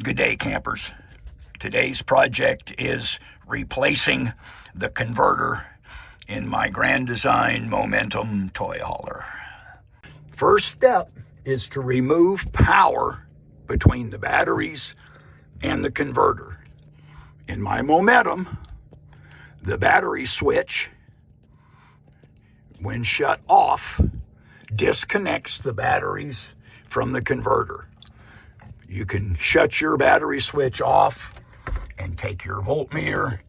Good day, campers. Today's project is replacing the converter in my Grand Design Momentum toy hauler. First step is to remove power between the batteries and the converter. In my Momentum, the battery switch, when shut off, disconnects the batteries from the converter. You can shut your battery switch off and take your voltmeter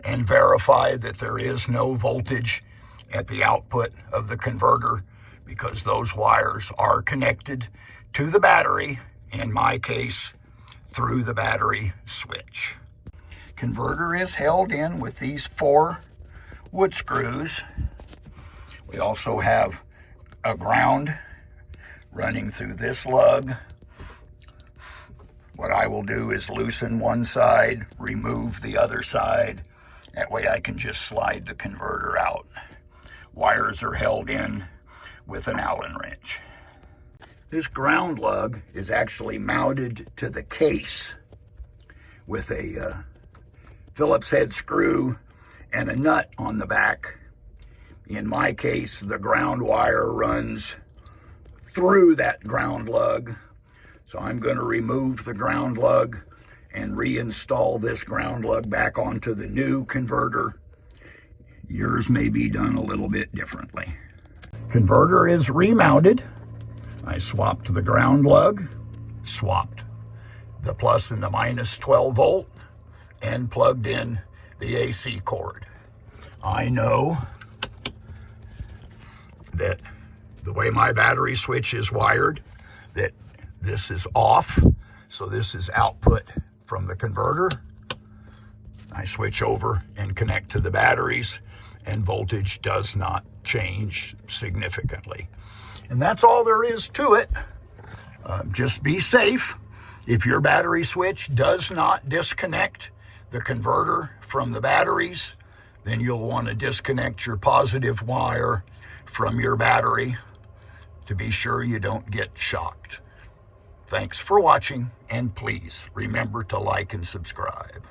and verify that there is no voltage at the output of the converter, because those wires are connected to the battery, in my case, through the battery switch. Converter is held in with these 4 wood screws. We also have a ground running through this lug. What I will do is loosen one side, remove the other side. That way I can just slide the converter out. Wires are held in with an Allen wrench. This ground lug is actually mounted to the case with a Phillips head screw and a nut on the back. In my case, the ground wire runs through that ground lug. So I'm going to remove the ground lug and reinstall this ground lug back onto the new converter. Yours may be done a little bit differently. Converter is remounted. I swapped the ground lug, swapped the plus and the minus 12 volt, and plugged in the AC cord. I know that the way my battery switch is wired, that this is off, so this is output from the converter. I switch over and connect to the batteries, and voltage does not change significantly. And that's all there is to it. Just be safe. If your battery switch does not disconnect the converter from the batteries, then you'll want to disconnect your positive wire from your battery to be sure you don't get shocked. Thanks for watching, and please remember to like and subscribe.